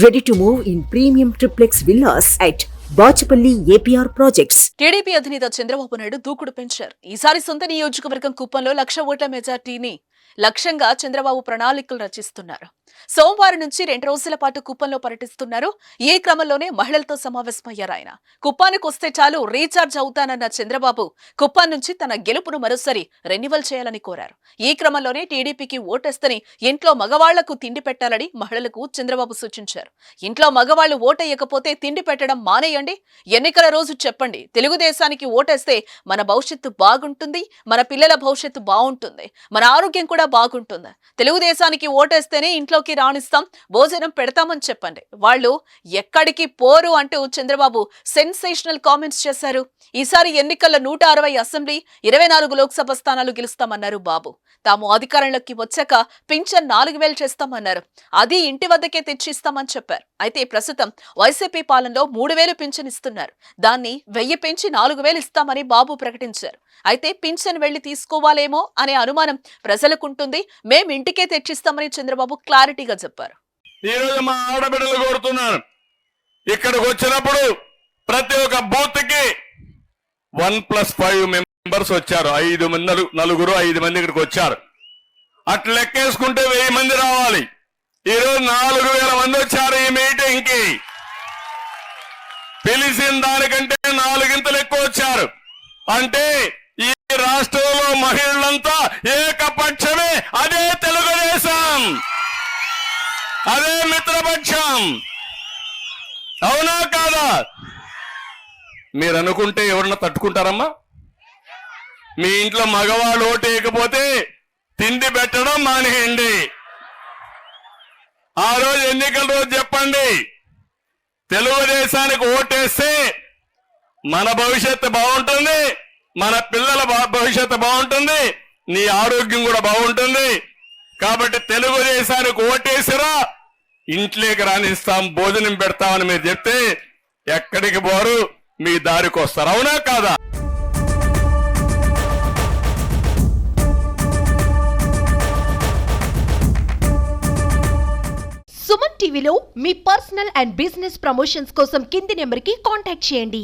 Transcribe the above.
Ready to move in premium triplex villas at Bachupally APR projects. TDP అధినేత చంద్రబాబు నాయుడు దూకుడు పెంచారు. ఈసారి సొంత నియోజకవర్గం కుప్పంలో 1,00,000 ఓట్ల మెజార్టీని లక్ష్యంగా చంద్రబాబు ప్రణాళికలు రచిస్తున్నారు. సోమవారం నుంచి 2 రోజుల పాటు కుప్పంలో పర్యటిస్తున్నారు. ఈ క్రమంలోనే మహిళలతో సమావేశమయ్యారు ఆయన. కుప్పానికి వస్తే చాలు రీఛార్జ్ అవుతానన్న చంద్రబాబు కుప్పం నుంచి తన గెలుపును మరోసారి రెన్యువల్ చేయాలని కోరారు. ఈ క్రమంలోనే టీడీపీకి ఓటేస్తని ఇంట్లో మగవాళ్లకు తిండి పెట్టాలని మహిళలకు చంద్రబాబు సూచించారు. ఇంట్లో మగవాళ్లు ఓటేయకపోతే తిండి పెట్టడం మానేయండి, ఎన్నికల రోజు చెప్పండి, తెలుగుదేశానికి ఓటేస్తే మన భవిష్యత్తు బాగుంటుంది, మన పిల్లల భవిష్యత్తు బాగుంటుంది, మన ఆరోగ్యం కూడా బాగుంటుంది, తెలుగుదేశానికి ఓటేస్తేనే ఇంట్లోకి రాణిస్తాం, భోజనం పెడతామని చెప్పండి, వాళ్ళు ఎక్కడికి పోరు అంటూ చంద్రబాబు సెన్సేషనల్ కామెంట్స్ చేశారు. ఈసారి ఎన్నికల్లో 160 అసెంబ్లీ, 24 లోక్సభ స్థానాలు గెలుస్తామన్నారు బాబు. తాము అధికారంలోకి వచ్చాక పింఛన్ 4,000 చేస్తామన్నారు. అది ఇంటి వద్దకే తెచ్చిస్తామని చెప్పారు. అయితే ప్రస్తుతం వైసీపీ పాలనలో 3,000 పింఛన్ ఇస్తున్నారు. దాన్ని 1,000 పెంచి 4,000 ఇస్తామని బాబు ప్రకటించారు. అయితే పింఛన్ వెళ్లి తీసుకోవాలేమో అనే అనుమానం ప్రజలకుంటుంది. మేం ఇంటికే తెచ్చిస్తామని చంద్రబాబు క్లారిటీగా చెప్పారు. ఈ రోజు మా ఆడబిడ్డలు కోరుతున్నాను, ఇక్కడికి వచ్చినప్పుడు ప్రతి ఒక్క బూత్ కి 1+5 మెంబర్స్ వచ్చారు. 5 మంది, 5 మంది ఇక్కడికి వచ్చారు. అట్లా లెక్కేసుకుంటే 1000 మంది రావాలి. ఈరోజు 4,000 మంది వచ్చారు ఈ మీటింగ్ కి. పిలిచిన దానికంటే 4 ఇంతలు ఎక్కువ వచ్చారు. అంటే ఈ రాష్ట్రంలో మహిళలంతా ఏకపక్షమే. అదే తెలుగుదేశం, అదే మిత్రపక్షం. అవునా కాదా? మీరు అనుకుంటే ఎవరన్నా తట్టుకుంటారమ్మా? మీ ఇంట్లో మగవాళ్ళు ఓటేయకపోతే తిండి పెట్టడం మానేయండి. ఆ రోజు ఎన్నికల రోజు చెప్పండి, తెలుగుదేశానికి ఓటేస్తే మన భవిష్యత్తు బాగుంటుంది, మన పిల్లల భవిష్యత్తు బాగుంటుంది, నీ ఆరోగ్యం కూడా బాగుంటుంది. కాబట్టి తెలుగుదేశానికి ఓటేసిరా, ఇంట్లోకి రాణిస్తాం, భోజనం పెడతామని మీరు చెప్తే ఎక్కడికి పోరు, మీ దారికి వస్తారు. అవునా కాదా? సుమన్ టీవీలో మీ పర్సనల్ అండ్ బిజినెస్ ప్రమోషన్స్ కోసం కింది నెంబర్కి కాంటాక్ట్ చేయండి.